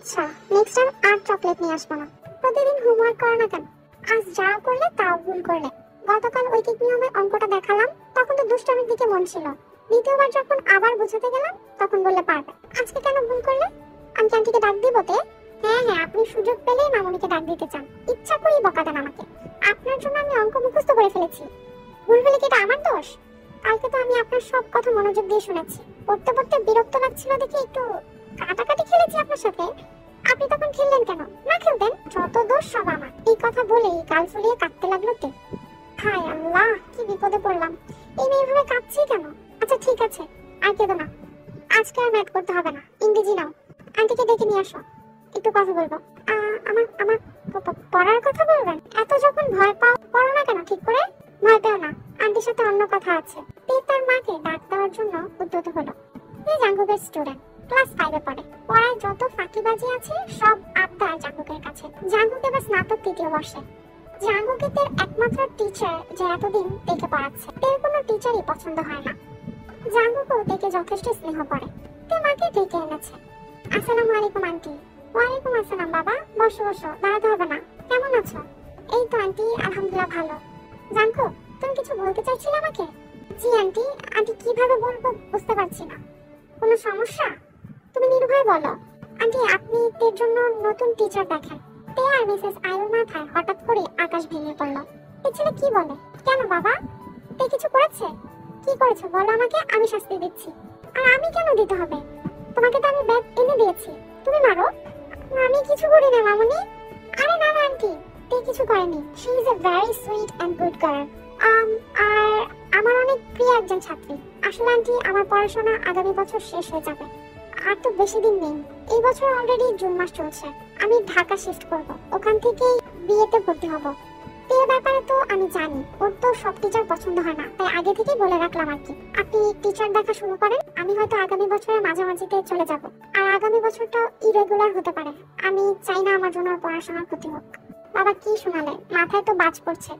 আচ্ছা, next time আর chocolate নিয়ে আসবো না। প্রতিদিন হোমওয়ার্ক করো না কেন? আজ যা করলে তাও ভুল করলে। গতকাল ঐকিক নিয়মের অঙ্কটা দেখালাম, তখন তো দুষ্টামির দিকে মন ছিল। দ্বিতীয়বার যখন আবার বোঝাতে গেলাম তখন বললে পারবে। আজকে কেন ভুল করলে? আমি আন্টিকে ডাক দিব তে? হ্যাঁ হ্যাঁ, আপনি সুযোগ পেলেই মামুনিকে ডাক দিতে চান, ইচ্ছা করেই বকা দেন আমাকে। আপনার জন্য আমি অঙ্ক মুখস্থ করে ফেলেছি। ভুল হলে কি এটা আমার দোষ? কালকে তো আমি আপনার সব কথা মনোযোগ দিয়ে শুনেছি। পড়তে পড়তে বিরক্ত লাগছিল দেখে একটু কাটাকাটি খেলেছি আপনার সাথে। আপনি তখন খেললেন কেন? না খেলতেন। যত দোষ সব আমার। এই কথা বলেই গাল ফুলিয়ে কাঁদতে লাগলো তে। হায় আল্লাহ, কি বিপদে পড়লাম। এই মেয়ে এভাবে কাঁদছে কেন? আচ্ছা ঠিক আছে, আর কেঁদো না। আজকে আর ম্যাথ করতে হবে না, ইংরেজি নাও। আন্টিকে ডেকে নিয়ে আসো, একটু কথা বলবো। আমার আমার পড়ার কথা বলবেন? এত যখন ভয় পাও, পড়ো না কেন ঠিক করে? ভয় পেও না, আন্টির সাথে অন্য কথা আছে। তে তার মাকে ডাক দেওয়ার জন্য উদ্যত হলো। এই জাঙ্গুকের স্টুডেন্ট, ক্লাস 5 এ পড়ে। পড়ায় যত ফাঁকিবাজি আছে সব আবদার জাঙ্গুকের কাছে। জাঙ্গুক এবার স্নাতক 3য় বর্ষে। জাঙ্গুকে তার একমাত্র টিচার যে এতদিন তেকে পড়াচ্ছে। তের কোনো টিচারই পছন্দ হয় না। জাঙ্গুকও তেকে যথেষ্ট স্নেহ করে। তে মাকে ডেকে এনেছে। আসসালামু আলাইকুম আন্টি। ওয়ালাইকুম আসসালাম বাবা, বসো বসো, দাঁড়াতে হবে না। কেমন আছো? এই তো আন্টি, আলহামদুলিল্লাহ ভালো। জাঙ্গুক, তুমি কিছু বলতে চাইছিলে আমাকে? জি আন্টি। আন্টি কিভাবে বলবো বুঝতে পারছি না। কোনো সমস্যা? তুমি নির্ভয়ে বলো। আন্টি, আপনি তের জন্য নতুন টিচার দেখেন। তে আর মিসেস আয়ুর মাথায় হঠাৎ করে আকাশ ভেঙে পড়লো। এই ছেলে কি বলে? কেন বাবা? তে কিছু করেছে? কি করেছে বলো আমাকে, আমি শাস্তি দিচ্ছি। আর আমি কেন দিতে হবে? তোমাকে তো আমি ব্যাগ এনে দিয়েছি, তুমি মারো। আমি কিছু করি না মামুনি। আরে না না আন্টি, তে কিছু করেনি। She is a very sweet and good girl. আর আমার অনেক প্রিয় একজন ছাত্রী। আসলে আন্টি, আমার পড়াশোনা আগামী বছর শেষ হয়ে যাবে। আর তো বেশি দিন নেই। এই বছর অলরেডি জুন মাস চলছে। আমি ঢাকা শিফট করব, ওখান থেকেই বিয়েতে ভর্তি হব। এর ব্যাপারে তো আমি জানি, ওর তো সব টিচার পছন্দ হয় না, তাই আগে থেকেই বলে রাখলাম আর কি। আপনি টিচার দেখা শুরু করেন, আমি হয়তো আগামী বছরের মাঝামাঝিতে চলে যাব। আর আগামী বছরটা ইরেগুলার হতে পারে। আমি চাই না আমার জন্য পড়াশোনার ক্ষতি হোক। বাবা কি শোনালে, মাথায় তো বাজ পড়ছে।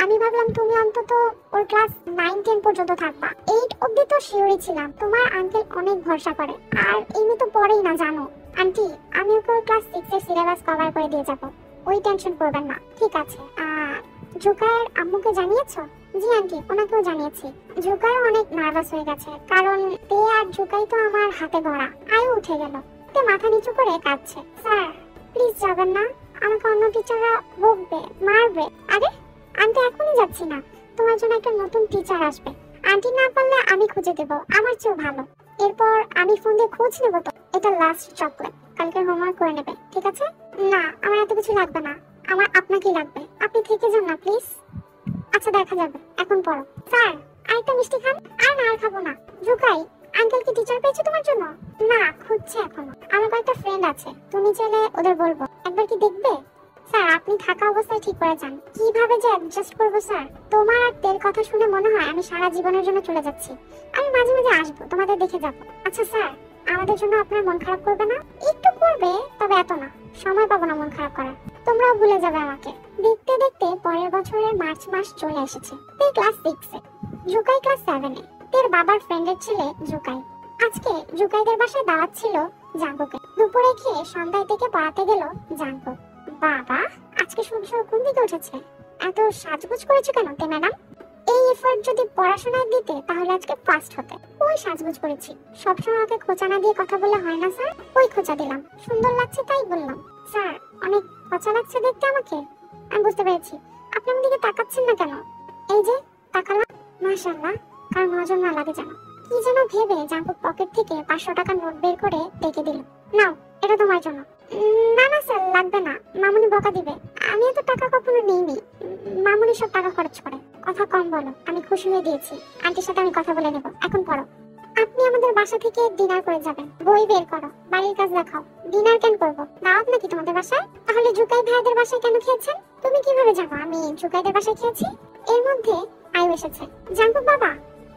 আমি ভাবলাম তুমি অন্তত ওর ক্লাস 9-10 পর্যন্ত থাকবা। 8 অবধি তো শিওরই ছিলাম। তোমার আঙ্কেল অনেক ভরসা করে, আর এমনি তো পড়েই না জানো। আন্টি, আমি ওকে ক্লাস 6 এর সিলেবাস কভার করে দিয়ে যাব, ওই টেনশন করবেন না। ঠিক আছে। জুকায়ের আম্মুকে জানিয়েছো? জি আন্টি, ওনাকেও জানিয়েছি। জুকায় অনেক নার্ভাস হয়ে গেছে, কারণ তে আর জুকাই তো আমার হাতে ধরা। আয়ু উঠে গেল। তে মাথা নিচু করে কাঁদছে। স্যার প্লিজ যাবেন না, আমাকে অন্য টিচাররা বকবে, মারবে। আরে আন্টি, এখনই যাচ্ছি না, তোমার জন্য একটা নতুন টিচার আসবে। আন্টি না পারলে আমি খুঁজে দেব, আমার চেয়েও ভালো। এরপর আমি ফোন দিয়ে খোঁজ নেব। তো এটা লাস্ট চকলেট, কালকে হোমওয়ার্ক করে নেবে, ঠিক আছে? না, আমার এত কিছু লাগবে না, আমার আপনাকেই লাগবে। আপনি থেকে যান না প্লিজ। আচ্ছা দেখা যাবে, এখন পড়ো। স্যার আরেকটা মিষ্টি খান। আর না, আর খাবো না। জুকাই, আঙ্কেল কি টিচার পেয়েছো তোমার জন্য? না, খুঁজছে এখনো। আমার কয়েকটা ফ্রেন্ড আছে, তুমি চাইলে ওদের বলবো। একবার কি দেখবে? স্যার আপনি থাকা অবস্থায় ঠিক করে যান। কিভাবে যে অ্যাডজাস্ট করবো স্যার? তোমার আর তের কথা শুনে মনে হয় আমি সারা জীবনের জন্য চলে যাচ্ছি। আমি মাঝে মাঝে আসবো, তোমাদের দেখে যাবো। আচ্ছা স্যার, আমাদের জন্য আপনার মন খারাপ করবে না? একটু করবে, তবে এত না। সময় পাবো না মন খারাপ করার, তোমরাও ভুলে যাবে আমাকে। দেখতে দেখতে পরের বছরের মার্চ মাস চলে এসেছে। তে ক্লাস 6 এ, জুকাই ক্লাস 7 এ। তের বাবার ফ্রেন্ডের ছেলে জুকাই। আজকে জুকাইদের বাসায় দাওয়াত ছিল জাঙ্গুকে। দুপুরে খেয়ে সন্ধ্যায় থেকে পড়াতে গেল জাঙ্গুক। বাবা, আজকে সূর্য কোন দিকে উঠেছে? এত সাজগোজ করেছো কেন তে ম্যাডাম? এই এফর্ট যদি পড়াশোনায় দিতে তাহলে আজকে ফার্স্ট হতে। ওই সাজগোজ করেছি। সবসময় আমাকে খোঁচা না দিয়ে কথা বললে হয় না স্যার? ওই খোঁচা দিলাম, সুন্দর লাগছে তাই বললাম। স্যার অনেক খোঁচা লাগছে দেখতে আমাকে। আমি বুঝতে পেরেছি। আপনি আমার দিকে তাকাচ্ছেন না কেন? এই যে তাকালাম। মাশাআল্লাহ, কার নজর না লাগে যেন। কি যেন ভেবে জাঙ্কুক পকেট থেকে 500 টাকার নোট বের করে দেখে দিল। নাও, এটা তোমার জন্য। না না স্যার, লাগবে না, মামুনি বকা দিবে। আমি এত টাকা কখনো নিইনি, মামুনি সব টাকা খরচ করে। কথা কম বলো, আমি খুশি হয়ে দিয়েছি। আন্টির সাথে আমি কথা বলে নেব, এখন পড়ো। আপনি আমাদের বাসা থেকে ডিনার করে যাবেন। বই বের করো, বাড়ির কাজ দেখাও। ডিনার কেন করবো? দাওয়াত নাকি তোমাদের বাসায়? তাহলে জুকাই ভাইদের বাসায় কেন খেয়েছেন? তুমি কিভাবে জানো আমি জুকাইদের বাসায় খেয়েছি? এর মধ্যে আয়ু এসেছে। জাঙ্কুক বাবা,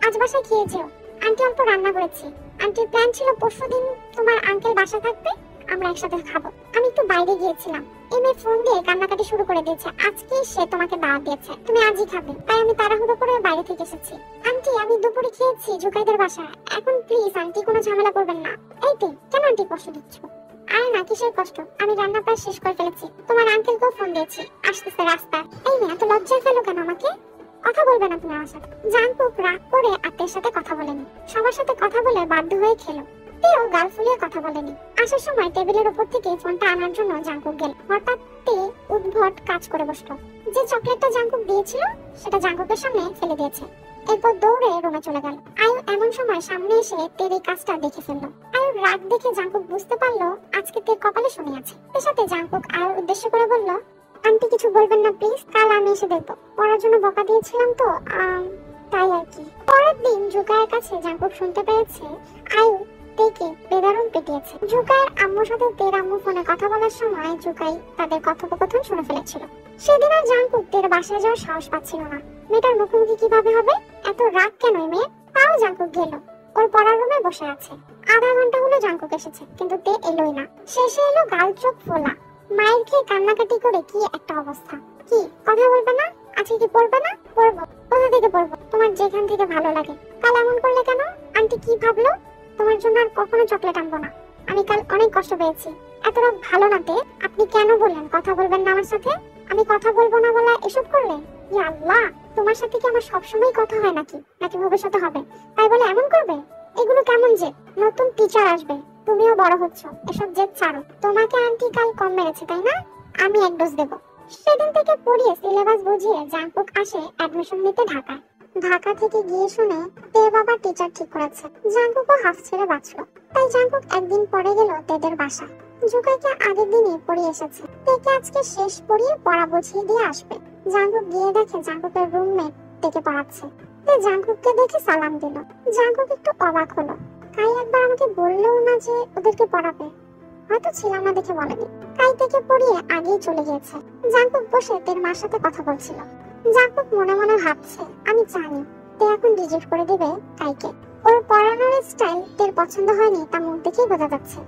আজ বাসায় খেয়েছো? আন্টি অল্প রান্না করেছি। আন্টির প্ল্যান ছিল পরশুদিন তোমার আঙ্কেল বাসা থাকবে, আমরা একসাথে খাবো। আমি একটু বাইরে গিয়েছিলাম। এমএ ফোন দিয়ে কান্নাকাটি শুরু করে দিয়েছে। আজকে সে তোমাকে দাওয়াত দিয়েছে, তুমি আজই খাবে, তাই আমি তাড়াহুড়ো করে বাইরে থেকে এসেছি। আন্টি আমি দুপুরে খেয়েছি জুকাইদের বাসায়। এখন প্লিজ আন্টি কোনো ঝামেলা করবেন না। এই তো কেন আন্টি কষ্ট দিচ্ছ? আর না, কিসের কষ্ট? আমি রান্না প্রায় শেষ করে ফেলেছি। তোমার আঙ্কেলকেও ফোন দিয়েছি, আসতেছে রাস্তা। এই মেয়ে এত লজ্জায় ফেলো কেন আমাকে? কথা বলবে না তুমি আমার সাথে? জাঙ্কুক রাগ করে আত্মীয়ের সাথে কথা বলেনি, সবার সাথে কথা বলে বাধ্য হয়ে খেলো। তেও গাল ফুলিয়ে কথা বলেনি। আসার সময় টেবিলের উপর থেকে ফোনটা আনার জন্য জাঙ্কুক গেল। হঠাৎ তে উদ্ভট কাজ করে বসলো। যে চকলেটটা জাঙ্কুক দিয়েছিল সেটা জাঙ্কুকের সামনে ফেলে দিয়েছে। এরপর দৌড়ে রুমে চলে গেল। আয়ু এমন সময় সামনে এসে তের এই কাজটা দেখে ফেললো। আয়ুর রাগ দেখে জাঙ্কুক বুঝতে পারলো আজকে তের কপালে শনি আছে। এর সাথে জাঙ্কুক আয়ুর উদ্দেশ্য করে বলল, আন্টি কিছু বলবেন না প্লিজ, কাল আমি এসে দেখবো। পড়ার জন্য বকা দিয়েছিলাম তো তাই আর কি। পরের দিন জুকায়ের কাছে জাঙ্কুক শুনতে পেরেছে আয়ু তেকে বেদারুণ পেটিয়েছে। জুকায়ের আম্মুর সাথে তের আম্মু ফোনে কথা বলার সময় জুকাই তাদের কথোপকথন শুনে ফেলেছিল। সেদিন আর জাঙ্কুক তের বাসায় যাওয়ার সাহস পাচ্ছিল না। মেয়েটার মুখোমুখি কিভাবে হবে? এত রাগ কেন মেয়ে? তাও জাঙ্কুক গেল। ওর পড়ার রুমে বসে আছে। আধা ঘন্টা হলো জাঙ্কুক এসেছে, কিন্তু তে এলোই না। শেষে এলো গাল চোখ ফোলা। মায়ের খেয়ে কান্নাকাটি করে কি একটা অবস্থা। কি কথা বলবে না? আজকে কি পড়বে না? পড়বো। কোথা থেকে পড়বো? তোমার যেখান থেকে ভালো লাগে। কাল এমন করলে কেন? আন্টি কি ভাবলো? তোমার জন্য আর কখনো চকলেট আনবো না। আমি কাল অনেক কষ্ট পেয়েছি। এত রাগ ভালো না তে। আপনি কেন বললেন কথা বলবেন না আমার সাথে? আমি কথা বলবো না বলা এসব করলে? ইয়া আল্লাহ, তোমার সাথে কি আমার সবসময় কথা হয় নাকি ভবিষ্যতে হবে? তাই বলে এমন করবে? এগুলো কেমন যে? নতুন টিচার আসবে, তুমিও বড় হচ্ছ, এসব জেদ ছাড়ো। তোমাকে আন্টি কাল কম মেরেছে তাই না? আমি এক ডোজ দেবো। সেদিন থেকে পড়িয়ে সিলেবাস বুঝিয়ে জাঙ্কুক আসে অ্যাডমিশন নিতে ঢাকায়। ঢাকা থেকে গিয়ে শুনে তের বাবা টিচার ঠিক করেছে। জাঙ্কুকও হাফ ছেড়ে বাঁচলো। তাই জাঙ্কুক একদিন পরে গেল তেদের বাসায়। জুকাইকে আগের দিনই পড়িয়ে এসেছে। তেকে আজকে শেষ পড়িয়ে পড়া বুঝিয়ে দিয়ে আসবে। জাঙ্কুক গিয়ে দেখে জাঙ্কুকের রুমমেট তেকে পড়াচ্ছে। তে জাঙ্কুককে দেখে সালাম দিল। জাঙ্কুক একটু অবাক হলো। কাই একবার আমাকে বললেও না যে ওদেরকে পড়াবে। হয়তো ছিলাম না দেখে বলেনি। কাই থেকে পড়িয়ে আগেই চলে গিয়েছে। জাঙ্কুক বসে তের মার সাথে কথা বলছিল। জাঙ্কুক মনে মনে ভাবছে, আমি জানি তে এখন রিজেক্ট করে দিবে কাইকে। ওর পড়ানোর স্টাইল তের পছন্দ হয়নি, তা মুখ দেখেই বোঝা যাচ্ছে।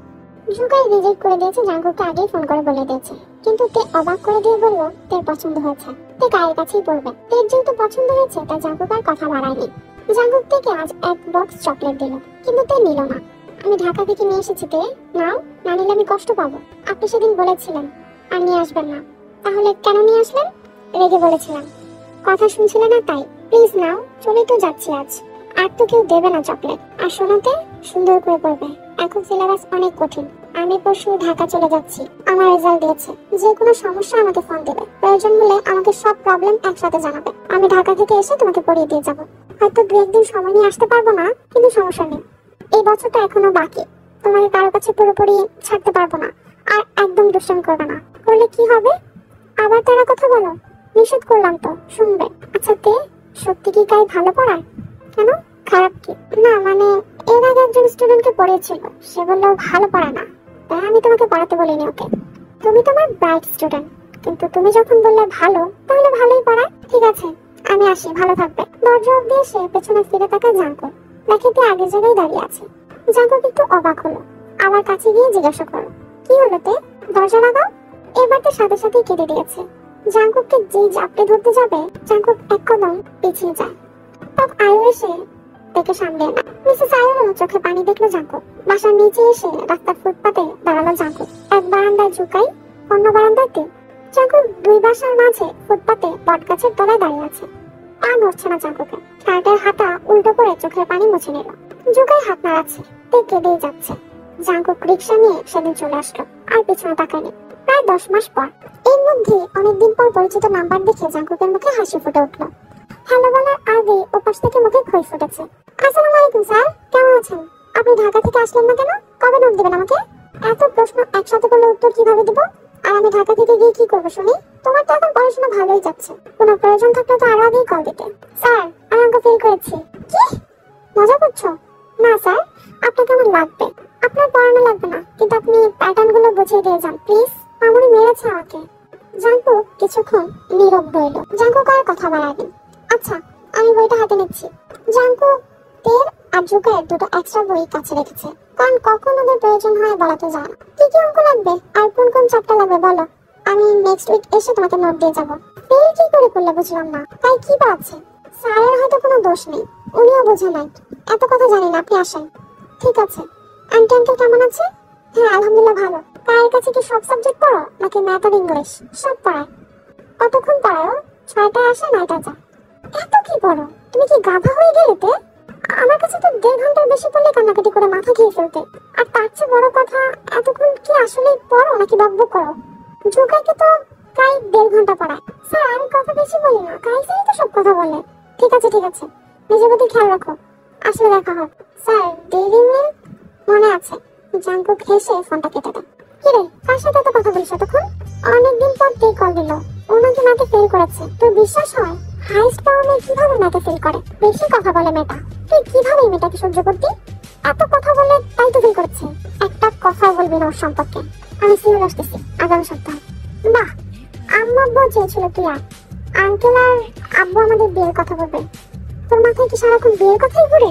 জুকাই রিজেক্ট করে দিয়েছে, জাঙ্কুককে আগেই ফোন করে বলে দিয়েছে। কিন্তু তে অবাক করে দিয়ে বলল তের পছন্দ হয়েছে, তে কায়ের কাছেই পড়বে। তের যেহেতু পছন্দ হয়েছে তাই জাঙ্কুক আর কথা বাড়ায়নি। জাঙ্কুক থেকে আজ এক বক্স চকলেট দিল, কিন্তু তে নিল না। আমি ঢাকা থেকে নিয়ে এসেছি তে, নাও, না নিলে আমি কষ্ট পাবো। আপনি সেদিন বলেছিলেন আর নিয়ে আসবেন না, তাহলে কেন নিয়ে আসলেন? রেগে বলেছিলাম, কথা শুনছিলে না তাই। প্লিজ নাও, চলে তো যাচ্ছি আজ। আর তো কেউ দেবে না চকলেট। আর শোনাতে সুন্দর করে পড়বে, এখন সিলেবাস অনেক কঠিন। আমি পরশু ঢাকা চলে যাচ্ছি। আমার রেজাল্ট দিয়েছে। যে কোনো সমস্যা আমাকে ফোন দেবে, প্রয়োজন হলে আমাকে সব প্রবলেম একসাথে জানাবে। আমি ঢাকা থেকে এসে তোমাকে পড়িয়ে দিয়ে যাবো। হয়তো 2-1 দিন সময় নিয়ে আসতে পারবো না, কিন্তু সমস্যা নেই। এই বছরটা এখনো বাকি, তোমাকে কারো কাছে পুরোপুরি ছাড়তে পারবো না। আর একদম দুষ্টামি করবে না, করলে কি হবে? আবার তারা কথা বলো। নিষেধ করলাম তো, শুনবে। আচ্ছা তে, সত্যি কি কাই ভালো পড়ায়? কেন, খারাপ কি? না মানে এর আগে একজন স্টুডেন্টকে পড়িয়েছিল, সে বললো ভালো পড়ায় না, তাই আমি তোমাকে পড়াতে বলিনি ওকে। তুমি তোমার ব্রাইট স্টুডেন্ট, কিন্তু তুমি যখন বললে ভালো, তাহলে ভালোই পড়ায়। ঠিক আছে, আমি আসি, ভালো থাকবে। দরজা অব্দি এসে পেছনে ফিরে তাকায় জাঙ্কুক। দেখে তে আগের জায়গায় দাঁড়িয়ে আছে। জাঙ্কুক একটু অবাক হলো। আমার কাছে গিয়ে জিজ্ঞাসা করো, কি হলো তে, দরজা লাগাও। এবার তো সাথে সাথেই কেটে দিয়েছে। জাঙ্কুককে যে জাপটে ধরতে যাবে, জাঙ্কুক এক কদম পিছিয়ে যায়। তখন আয়ু এসে দেখে সামনে না। মিসেস আয়ুর চোখে পানি দেখলো জাঙ্কুক। বাসার নিচে এসে রাস্তার ফুটপাতে দাঁড়ালো জাঙ্কুক। এক বারান্দায় জুকাই, অন্য বারান্দায় তে। জাঙ্কুক দুই বাসার মাঝে ফুটপাতে বটগাছের তলায় দাঁড়িয়ে আছে। পা নড়ছে না জাঙ্কুকের। শার্টের হাতা উল্টো করে চোখের পানি মুছে নিল। জুকাই হাত নাড়াচ্ছে, তে কেঁদেই যাচ্ছে। জাঙ্কুক রিক্সা নিয়ে সেদিন চলে আসলো, আর পিছনে তাকায়নি। প্রায় 10 মাস পর, এর মধ্যে অনেকদিন পর পরিচিত নাম্বার দেখে জাঙ্কুকের মুখে হাসি ফুটে উঠলো। হ্যালো বলার আগে ওপাশ থেকে মুখে খই ফুটেছে। আসসালামু আলাইকুম স্যার, কেমন আছেন? আপনি ঢাকা থেকে আসলেন না কেন? কবে নোট দিবেন আমাকে? এত প্রশ্ন একসাথে করলে উত্তর কিভাবে দিব? আর আমি ঢাকা থেকে গিয়ে কি করবো শুনি? তোমার তো এখন পড়াশোনা ভালোই যাচ্ছে, কোনো প্রয়োজন থাকলে তো আরো আগেই কল দিতে। স্যার, আমি অঙ্ক ফেল করেছি। কি মজা করছো? না স্যার, আপনাকে আমার লাগবে। আপনার পড়ানো লাগবে না, কিন্তু আপনি প্যাটার্ন গুলো বুঝিয়ে দিয়ে যান প্লিজ। মামুনি মেরেছে আমাকে। জাঙ্কুক কিছুক্ষণ নীরব রইল। জাঙ্কুক আর কথা বাড়ায়নি। আচ্ছা, আমি বইটা হাতে নিচ্ছি। জাঙ্কুক তের আর জুকাইয়ের দুটো এক্সট্রা বই কাছে রেখেছে, কারণ কখন ওদের প্রয়োজন হয় বলা তো যায় না। কি কি অঙ্ক লাগবে আর কোন কোন চ্যাপ্টার লাগবে বলো, আমি নেক্সট উইক এসে তোমাকে নোট দিয়ে যাবো। ফেল কি করে করলে বুঝলাম না। তাই কি পাচ্ছে? স্যারের হয়তো কোনো দোষ নেই, উনিও বোঝে নাই। এত কথা জানি না, আপনি আসেন। ঠিক আছে। আন্টি আঙ্কেল কেমন আছে? হ্যাঁ আলহামদুলিল্লাহ ভালো। কায়ের কাছে কি সব সাবজেক্ট পড়ো নাকি ম্যাথ আর ইংলিশ? সব পড়ায়। কতক্ষণ পড়ায়? 6টায় আসে 9টায় যায়। এত কি পড়ো? তুমি কি গাধা হয়ে গেলে তে? আমার কাছে তো 1.5 ঘন্টার বেশি পড়লে কান্নাকাটি করে মাথা খেয়ে ফেলতে। আর তার চেয়ে বড় কথা, এতক্ষণ কি আসলে পড়ো নাকি বকবক করো? জুকাইকে তো কাই 1.5 ঘন্টা পড়ায়। স্যার আমি কথা বেশি বলি না, কাই স্যারই তো সব কথা বলে। ঠিক আছে ঠিক আছে, নিজের প্রতি খেয়াল রাখো, আসলে দেখা হবে। স্যার ডেইরি মিল্ক মনে আছে? জাঙ্কুক হেসে ফোনটা কেটে দেয়। কিরে কার সাথে এত কথা বলিস এতক্ষণ? অনেকদিন পর তুই কল দিল, ও নাকি ম্যাথে ফেল করেছে। তোর বিশ্বাস হয়? হাইস্ট পাওয়ার মেয়ে কিভাবে ম্যাথে ফেল করে? বেশি কথা বলে মেয়েটা। তুই কিভাবে এই মেয়েটাকে সহ্য করতি? এত কথা বলে তাই তো ফেল করেছে। একটা কথা বলবি না ওর সম্পর্কে। আমি সিওর আসতেছি আগামী সপ্তাহে। বাহ, আম্মু আব্বু চেয়েছিল তুই আর আঙ্কেল আর আব্বু আমাদের বিয়ের কথা বলবে। তোর মাথায় কি সারাক্ষণ বিয়ের কথাই ঘুরে?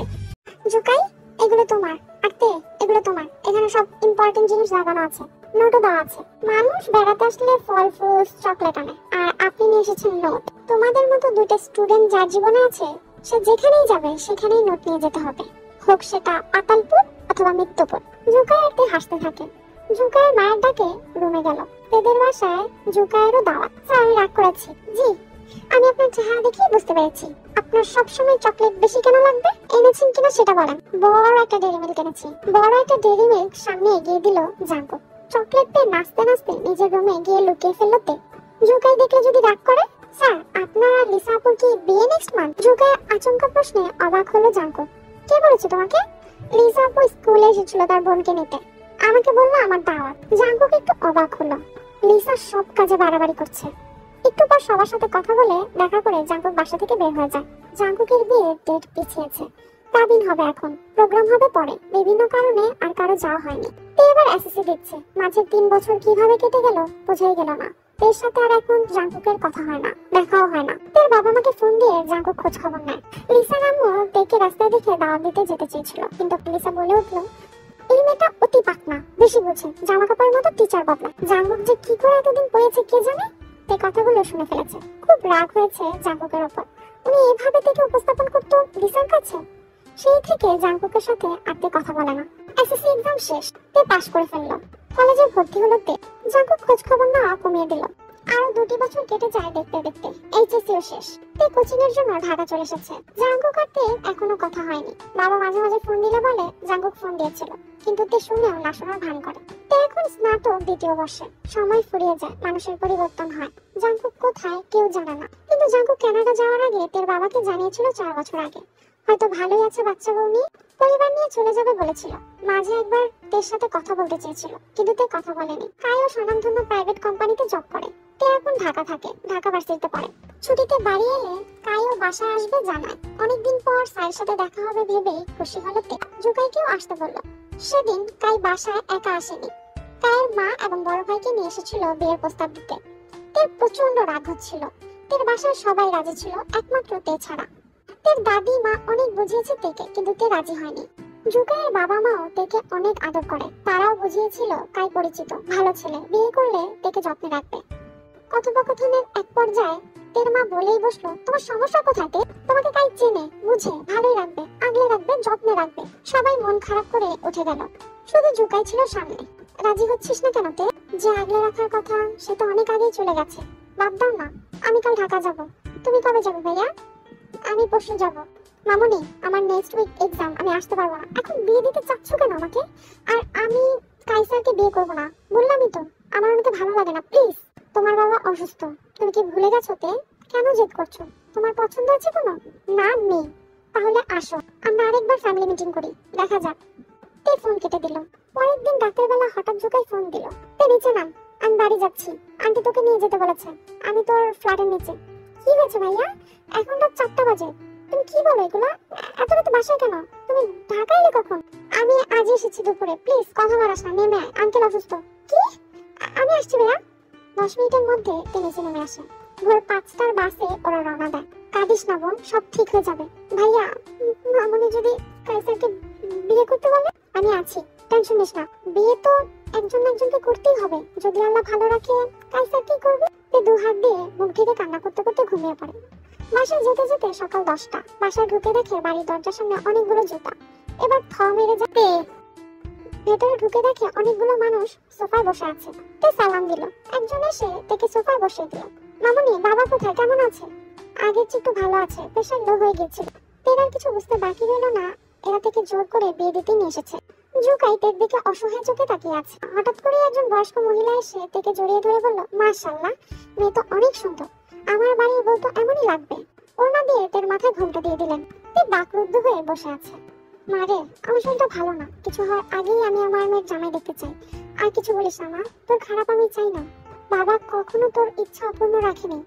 জুকাই এগুলো তোমার, আর তে এগুলো তোমার। এখানে সব ইম্পর্টেন্ট জিনিস লাগানো আছে, নোটও দেওয়া আছে। মানুষ বেড়াতে আসলে ফল ফ্রুটস চকলেট আনে, আর আপনি নিয়ে এসেছেন নোট। তোমাদের মতো দুটো স্টুডেন্ট যার জীবনে আছে, সে যেখানেই যাবে সেখানেই নোট নিয়ে যেতে হবে, হোক সেটা পাতালপুর অথবা মৃত্যুপুর। জুকাই আর তে হাসতে থাকে। জুকাইয়ের মায়ের ডাকে রুমে গেল। তেদের বাসায় জুকাইয়েরও দাওয়াত। স্যার আমি রাগ করেছি। জি, আমি আপনার চেহারা দেখে বুঝতে পেরেছি। আপনার সবসময় চকলেট বেশি কেন লাগবে? এনেছেন কিনা সেটা বলেন। বড় একটা ডেইরি মিল্ক এনেছি। বড় একটা ডেইরি মিল্ক সামনে এগিয়ে দিল জাঙ্কুক। চকলেট পেয়ে নাচতে নাচতে নিজের রুমে গিয়ে লুকিয়ে ফেলল তে। জুকাই দেখলে যদি রাগ করে? স্যার আপনার আর লিসা আপুর কি বিয়ে নেক্সট মান্থ? জুকাই আচমকা প্রশ্নে অবাক হলো জাঙ্কুক। কে বলেছে তোমাকে? লিসা আপু স্কুলে এসেছিল তার বোনকে নিতে, আমাকে বললো আমার দাওয়াত। জাঙ্কুক একটু অবাক হলো। লিসা সব কাজে বাড়াবাড়ি করছে। একটু পর সবার সাথে কথা বলে দেখা করে জাঙ্কুক বাসা থেকে বের হয়ে যায়। জাঙ্কুকের বিয়ের ডেট পিছিয়েছে, কাবিন হবে এখন, প্রোগ্রাম হবে পরে। বিভিন্ন কারণে আর কারো যাওয়া হয়নি। তে এবার এসএসসি দিচ্ছে। মাঝে 3 বছর কিভাবে কেটে গেল বোঝাই গেল না। তের সাথে আর এখন জাঙ্কুকের কথা হয় না, দেখাও হয় না। তের বাবা মাকে ফোন দিয়ে জাঙ্কুক খোঁজ খবর নেয়। লিসা আম্মু তেকে রাস্তায় দেখে দাওয়াত দিতে যেতে চেয়েছিল, কিন্তু লিসা বলে উঠলো এই মেয়েটা অতি পাকনা, বেশি বুঝে, জামা কাপড়ের মতো টিচার বদলায়। জাঙ্কুক যে কি করে এতদিন পড়েছে কে জানে। তে কথাগুলো শুনে ফেলেছে। খুব রাগ হয়েছে জাঙ্কুকের ওপর। উনি এভাবে থেকে উপস্থাপন করতো লিসার কাছে। সেই থেকে জাঙ্কুকের সাথে আর তে কথা বলে না। এসএসসি এক্সাম শেষ, তে পাশ করে ফেললো। কলেজে ভর্তি হলো তে। জাঙ্কুক খোঁজ খবর না কমিয়ে দিল। আরো 2টি বছর কেটে যায় দেখতে দেখতে। এইচএসসিও শেষ। তে কোচিং এর জন্য ঢাকা চলে এসেছে। জাঙ্কুক আর তে এখনো কথা হয়নি। বাবা মাঝে মাঝে ফোন দিলে বলে জাঙ্কুক ফোন দিয়েছিল, কিন্তু তে শুনেও না শোনার ভান করে। তে এখন স্নাতক 2য় বর্ষে। সময় ফুরিয়ে যায়, মানুষের পরিবর্তন হয়। জাঙ্কুক কোথায় কেউ জানে না, কিন্তু জাঙ্কুক কানাডা যাওয়ার আগে তের বাবাকে জানিয়েছিল 4 বছর আগে। হয়তো ভালোই আছে বাচ্চা বউ নিয়ে, পরিবার নিয়ে চলে যাবে বলেছিল। মাঝে একবার তের সাথে কথা বলতে চেয়েছিল, কিন্তু তে কথা বলেনি। কায়ও স্বনামধন্য প্রাইভেট কোম্পানিতে জব করে। তে এখন ঢাকা থাকে, ঢাকা ভার্সিটিতে পড়ে। ছুটিতে বাড়ি এলে কায়ও বাসায় আসবে জানায়। অনেকদিন পর স্যারের সাথে দেখা হবে ভেবে খুশি হলো তে। জুকাইকেও আসতে বললো। সেদিন কাই বাসায় একা আসেনি, কায়ের মা এবং বড় ভাইকে নিয়ে এসেছিল বিয়ের প্রস্তাব দিতে। তের প্রচন্ড রাগ হচ্ছিল। তের বাসায় সবাই রাজি ছিল, একমাত্র তে ছাড়া। তের দাদি মা অনেক বুঝিয়েছে তেকে, কিন্তু তে রাজি হয়নি। জুকাইয়ের বাবা মাও তেকে অনেক আদর করে। তারাও বুঝিয়েছিল কাই পরিচিত, ভালো ছেলে, বিয়ে করলে তেকে যত্নে রাখবে। কথোপকথনের এক পর্যায়ে তের মা বলেই বসলো, তোমার সমস্যা কোথায় তে? তোমাকে কাই চেনে বুঝে, ভালোই রাখবে, আগলে রাখবে, যত্নে রাখবে। সবাই মন খারাপ করে উঠে গেল। শুধু জুকাই ছিল সামনে। রাজি হচ্ছিস না কেন তে? যে আগলে রাখার কথা সে তো অনেক আগেই চলে গেছে। বাদ দাও না, আমি কাল ঢাকা যাব। তুমি কবে যাবে ভাইয়া? আমি পরশু যাব। মামুনি আমার নেক্সট উইক এক্সাম, আমি আসতে পারবো না। এখন বিয়ে দিতে চাচ্ছ কেন আমাকে? আর আমি কাইসারকে বিয়ে করব না বললামই তো, আমার ওনাকে ভালো লাগে না। প্লিজ। তোমার বাবা অসুস্থ, তুমি কি ভুলে গেছো তে? কেন জেদ করছো? তোমার পছন্দ আছে কোনো? না নেই। তাহলে আসো, আমরা আরেকবার ফ্যামিলি মিটিং করি, দেখা যাক। তে ফোন কেটে দিল। পরের দিন রাতের বেলা হঠাৎ জুকাই ফোন দিল। তে নিচে নাম, আমি বাড়ি যাচ্ছি, আন্টি তোকে নিয়ে যেতে বলেছে। আমি তোর ফ্ল্যাটের নিচে। কি হয়েছে ভাইয়া? এখন রাত 4টা বাজে। তুমি কি বলো এগুলা? এত রাতে বাসায় কেন? তুমি ঢাকা এলে কখন? আমি আজ এসেছি দুপুরে। প্লিজ কথা বাড়াস না, নেমে আয়, আঙ্কেল অসুস্থ। কি? আমি আসছি ভাইয়া। 10 মিনিটের মধ্যে তে নিচে নেমে আসে। ভোর 5টার বাসে ওরা রওনা দেয়। কাঁদিস না বোন, সব ঠিক হয়ে যাবে। ভাইয়া মামুনি যদি কাইসারকে বিয়ে করতে বলে? আমি আছি, টেনশন নিস না। বিয়ে তো একজন একজনকে করতেই হবে, যদি আল্লাহ ভালো রাখে। কাইসার কি করবে? তে 2 হাত দিয়ে মুখ ঢেকে কান্না করতে করতে ঘুমিয়ে পড়ে। বাসায় যেতে যেতে সকাল 10টা। বাসায় ঢুকে দেখে বাড়ির দরজার সামনে অনেকগুলো জুতা। এবার থ মেরে যাবে। ভেতরে ঢুকে দেখে অনেকগুলো মানুষ সোফায় বসে আছে। তে সালাম দিল। একজন এসে তাকে সোফায় বসিয়ে দিল। মামুনি, বাবা কোথায়, কেমন আছে? আগের চেয়ে একটু ভালো আছে, প্রেশার লো হয়ে গেছিল। তের আর কিছু বুঝতে বাকি রইল না, এরা থেকে জোর করে বিয়ে দিতে নিয়ে এসেছে। জুকাই তের দিকে অসহায় চোখে তাকিয়ে আছে। হঠাৎ করে একজন বয়স্ক মহিলা এসে তেকে জড়িয়ে ধরে বলল, মাশাআল্লাহ, মেয়ে তো অনেক সুন্দর, আমার বাড়ির বউ তো এমনই লাগবে। ওড়না দিয়ে তের মাথায় ঘোমটা দিয়ে দিলেন। তে বাকরুদ্ধ হয়ে বসে আছে। মারে, আমার শরীরটা ভালো না, কিছু হওয়ার আগেই আমি আমার মেয়ের জামাই দেখতে চাই। আর কিছু বলিস না মা, তোর খারাপ আমি চাই না। বাবা কখনো তোর ইচ্ছা অপূর্ণ রাখেনি,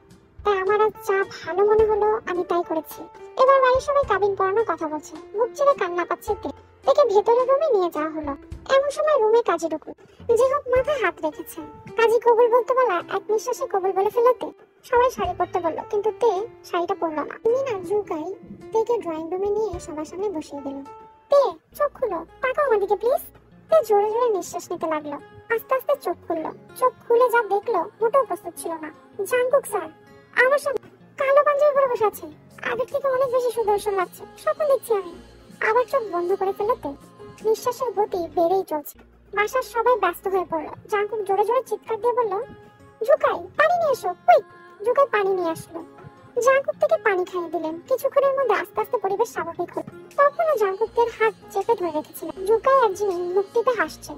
তাই আমার আজ যা ভালো মনে হলো আমি তাই করেছি। এবার বাড়ির সবাই কাবিন পড়ানোর কথা বলছে। মুখ ছেড়ে কান্না পাচ্ছে তেকে ভেতরের রুমে নিয়ে যাওয়া হলো। এমন সময় রুমে কাজী ঢুকলো। যে হোক মাথায় হাত রেখেছে। কাজী কবুল বলতে বলা এক নিঃশ্বাসে কবুল বলে ফেলতে সবাই শাড়ি পরতে বললো, কিন্তু তে শাড়িটা পরলো না। মিনা জুকাই তেকে ড্রয়িং রুমে নিয়ে সবার সামনে বসিয়ে দিল। তে চোখ খুলো, তাকাও আমার দিকে প্লিজ। তে জোরে জোরে নিঃশ্বাস নিতে লাগলো। আস্তে আস্তে চোখ খুললো। চোখ খুলে যা দেখলো মোটেও প্রস্তুত ছিল না। জাঙ্কুক স্যার আমার সামনে কালো পাঞ্জাবি পরে বসে আছে। আগের থেকে অনেক বেশি সুদর্শন লাগছে, স্বপ্ন দেখছি আমি। আবার চোখ বন্ধ করে ফেলতে নিঃশ্বাসের গতি বেড়েই চলছে। বাসার সবাই ব্যস্ত হয়ে পড়লো। জাঙ্কুক জোরে জোরে চিৎকার দিয়ে বলল, জুকাই পানি নিয়ে এসো, কুইক। জুকাই পানি নিয়ে আসলো। জাঙ্কুক থেকে পানি খাইয়ে দিলেন। কিছুক্ষণের মধ্যে আস্তে আস্তে পরিবেশ স্বাভাবিক হলো। তখনও জাঙ্কুকের হাত চেপে ধরে রেখেছিলেন। জুকাই আর জিমি মুখ টিপে হাসছে।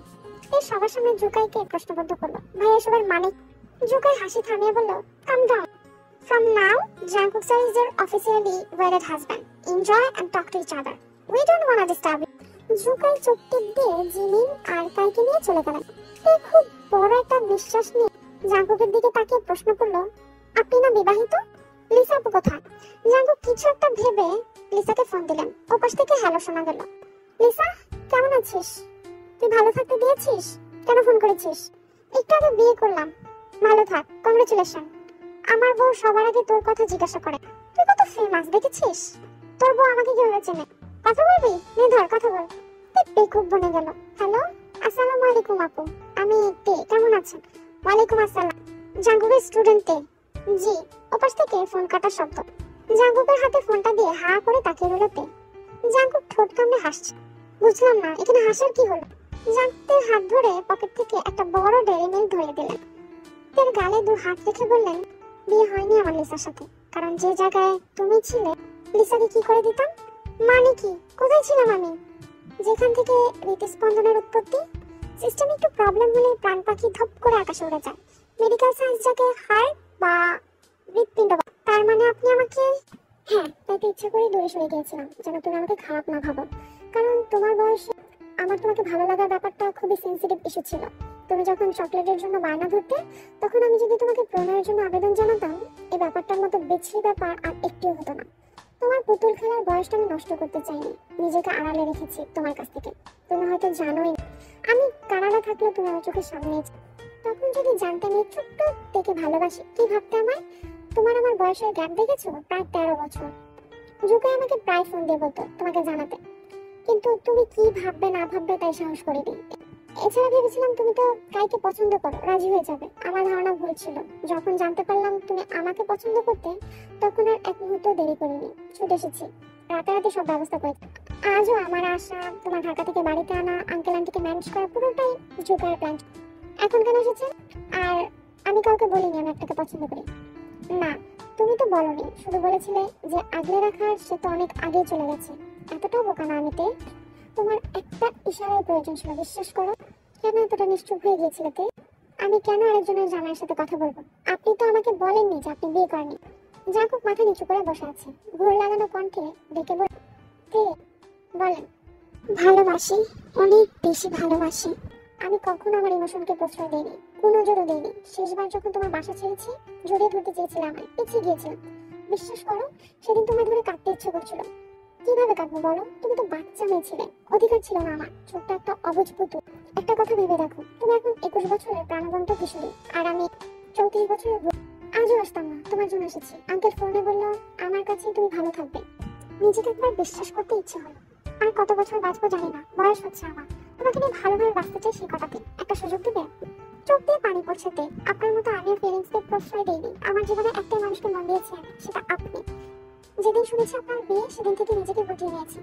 এর সবার সামনে জুকাইকে প্রশ্নবদ্ধ করলো, ভাই এসবের মানে? জুকাই হাসি থামিয়ে বলল, কাম down. From now, Jungkook sir is your officially wedded husband. Enjoy and talk to each other. We don't want to disturb you. জুকাই চোখ টিপ দিয়ে জিমিন আর কাইকে নিয়ে চলে গেলেন। খুব বড় একটা বিশ্বাস নিয়ে জাঙ্কুকের দিকে তাকিয়ে প্রশ্ন করলো, আপনি না বিবাহিত? লিসা আপু কোথায়? জাঙ্কুক কিছু একটা ভেবে লিসাকে ফোন দিলেন। ওপাশ থেকে হ্যালো শোনা গেল। লিসা, কেমন আছিস? তুই ভালো থাকতে দিয়েছিস? কেন ফোন করেছিস? একটু আগে বিয়ে করলাম। ভালো থাক, কংগ্রেচুলেশন। আমার বউ সবার আগে তোর কথা জিজ্ঞাসা করে, তুই কত ফেমাস দেখেছিস? তোর বউ আমাকে কিভাবে চেনে? কথা বলবি? নে ধর, কথা বল। বেকুব বনে গেল। হ্যালো, আসসালামু আলাইকুম আপু, আমি তে, কেমন আছেন? ওয়ালাইকুম আসসালাম। জাঙ্কুকের স্টুডেন্ট তে? জি। ওপাশ থেকে ফোন কাটার শব্দ। জাঙ্কুকের হাতে ফোনটা দিয়ে হা করে তাকিয়ে রইল তে। জাঙ্কুক ঠোঁট কামড়ে হাসছে। বুঝলাম না, এখানে হাসার কি হলো? জাঙ্কুকের হাত ধরে পকেট থেকে একটা বড় ডেয়ারি মিল্ক ধরিয়ে দিলেন। তের গালে দু হাত রেখে বললেন, বিয়ে হয়নি আমার লিসার সাথে, কারণ যে জায়গায় তুমি ছিলে লিসাকে কি করে দিতাম? মানে কি, কোথায় ছিলাম আমি? যেখান থেকে হৃদস্পন্দনের উৎপত্তি। সিস্টেমে একটু প্রবলেম হলে প্রাণ পাখি ধপ করে আকাশে উড়ে যায়। মেডিকেল সায়েন্স যাকে হার্ট বা হৃৎপিণ্ড, তার মানে আপনি আমাকে, হ্যাঁ, তাই তো ইচ্ছা করে দূরে সরে গিয়েছিলাম যেন তুমি আমাকে খারাপ না ভাবো। কারণ তোমার বয়সে আমার তোমাকে ভালো লাগার ব্যাপারটা খুবই সেন্সিটিভ ইস্যু ছিল। তুমি যখন চকলেটের জন্য বায়না ধরতে, তখন আমি যদি তোমাকে প্রণয়ের জন্য আবেদন জানাতাম, এই ব্যাপারটার মতো বিচ্ছিরি ব্যাপার আর একটিও হতো না। তোমার পুতুল খেলার বয়সটা আমি নষ্ট করতে চাইনি, নিজেকে আড়ালে রেখেছি তোমার কাছ থেকে। তুমি হয়তো জানোই আমি কানাডা থাকলে তুমি আমার চোখের সামনে। তখন যদি জানতে আমি ছোট্ট থেকে ভালোবাসি, কি ভাবতে আমায়? তোমার আমার বয়সের গ্যাপ দেখেছো, প্রায় 13 বছর। যুগে আমাকে প্রায় ফোন দিয়ে বলতো তোমাকে জানাতে, কিন্তু তুমি কি ভাববে না ভাববে তাই সাহস করিনি। এছাড়া ভেবেছিলাম তুমি তো কাইকে পছন্দ করো, রাজি হয়ে যাবে। আমার ধারণা ভুল ছিল। যখন জানতে পারলাম তুমি আমাকে পছন্দ করতে, তখন আর এক মুহূর্ত দেরি করিনি, ছুটে এসেছি, রাতারাতি সব ব্যবস্থা করেছি। আজও আমার আশা তোমার ঢাকা থেকে বাড়িতে আনা, আঙ্কেল আন্টিকে ম্যানেজ করা, পুরোটাই জুকার প্ল্যান। এখন কেন এসেছে? আর আমি কাউকে বলিনি আমি আপনাকে পছন্দ করি। না, তুমি তো বলনি, শুধু বলেছিলে যে আগলে রাখার সে তো অনেক আগে চলে গেছে। এতটাও বোকা না আমিতে। তোমার একটা ইশারার প্রয়োজন ছিল, বিশ্বাস করো। কেন এতটা নিশ্চুপ হয়ে গিয়েছিলে তে? আমি কেন আরেকজনের জামাইয়ের সাথে কথা বলবো? আপনি তো আমাকে বলেননি যে আপনি বিয়ে করেননি। জাঙ্কুক মাথা নিচু করে বসে আছে, ঘোর লাগানো কণ্ঠে ডেকে বলে, তে বলেন। ভালোবাসি, অনেক বেশি ভালোবাসি। আমি কখনো আমার ইমোশনকে প্রশ্রয় দেইনি, কোনো জোরও দেইনি। শেষবার যখন তোমার বাসা ছেড়েছি, জড়িয়ে ধরতে চেয়েছিলাম, আমায় পিছিয়ে গিয়েছিলাম। বিশ্বাস করো, সেদিন তোমার ধরে কাঁদতে ইচ্ছে করছিল। কিভাবে কাঁদবো বলো? তুমি তো বাচ্চা মেয়ে ছিলে, অধিকার ছিল না আমার, ছোট্ট একটা অবুঝ পুতুল। একটা কথা ভেবে দেখো, তুমি এখন 21 বছরের প্রাণবন্ত কিশোরী, আর আমি 34 বছরের বুড়ি। আজও আসতাম না, তোমার জন্য এসেছি। আঙ্কেল ফোনে বললো আমার কাছে তুমি ভালো থাকবে। নিজেকে একবার বিশ্বাস করতে ইচ্ছে হলো। আর কত বছর বাঁচবো জানি না, বয়স হচ্ছে আমার। তোমাকে নিয়ে ভালোভাবে বাঁচতে চাই, সে কটাতে একটা সুযোগ দিবে? চোখ দিয়ে পানি পড়ছে তে। আপনার মতো আমিও ফিলিংসকে প্রশ্রয় দেইনি। আমার জীবনে একটাই মানুষকে মন দিয়েছি আমি, সেটা আপনি। যেদিন শুনেছি আপনার বিয়ে, সেদিন থেকে নিজেকে গুটিয়ে নিয়েছি।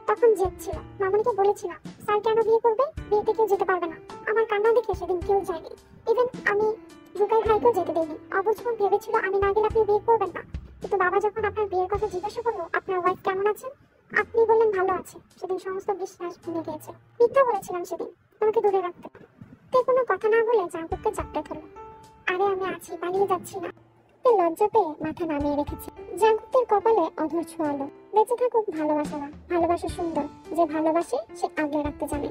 তখন জেদ ছিল, মামুনিকে বলেছিলাম স্যার কেন বিয়ে করবে? বিয়েতে কেউ যেতে পারবে না। আমার কান্না দেখে সেদিন কেউ যায়নি। ইভেন আমি রুকাই ভাইকেও যেতে দিইনি। অবুঝমন ভেবেছিল আমি না গেলে আপনি বিয়ে করবেন না। কিন্তু বাবা যখন আপনার বিয়ের কথা জিজ্ঞাসা করলো, আপনার ওয়াইফ কেমন আছেন, আপনি বললেন ভালো আছে। সেদিন সমস্ত বিশ্বাস ভেঙে গিয়েছে। মিথ্যা বলেছিলাম সেদিন তোমাকে দূরে রাখতে। তে কোনো কথা না বলে জাঙ্কুককে চাপটে ধরলো। আরে আমি আছি, পালিয়ে যাচ্ছি না। তে লজ্জা পেয়ে মাথা নামিয়ে রেখেছে। জাঙ্কুকের কপালে অধর ছোঁয়ালো। বেঁচে থাকুক ভালোবাসা না, ভালোবাসা সুন্দর। যে ভালোবাসে সে আগলে রাখতে জানে।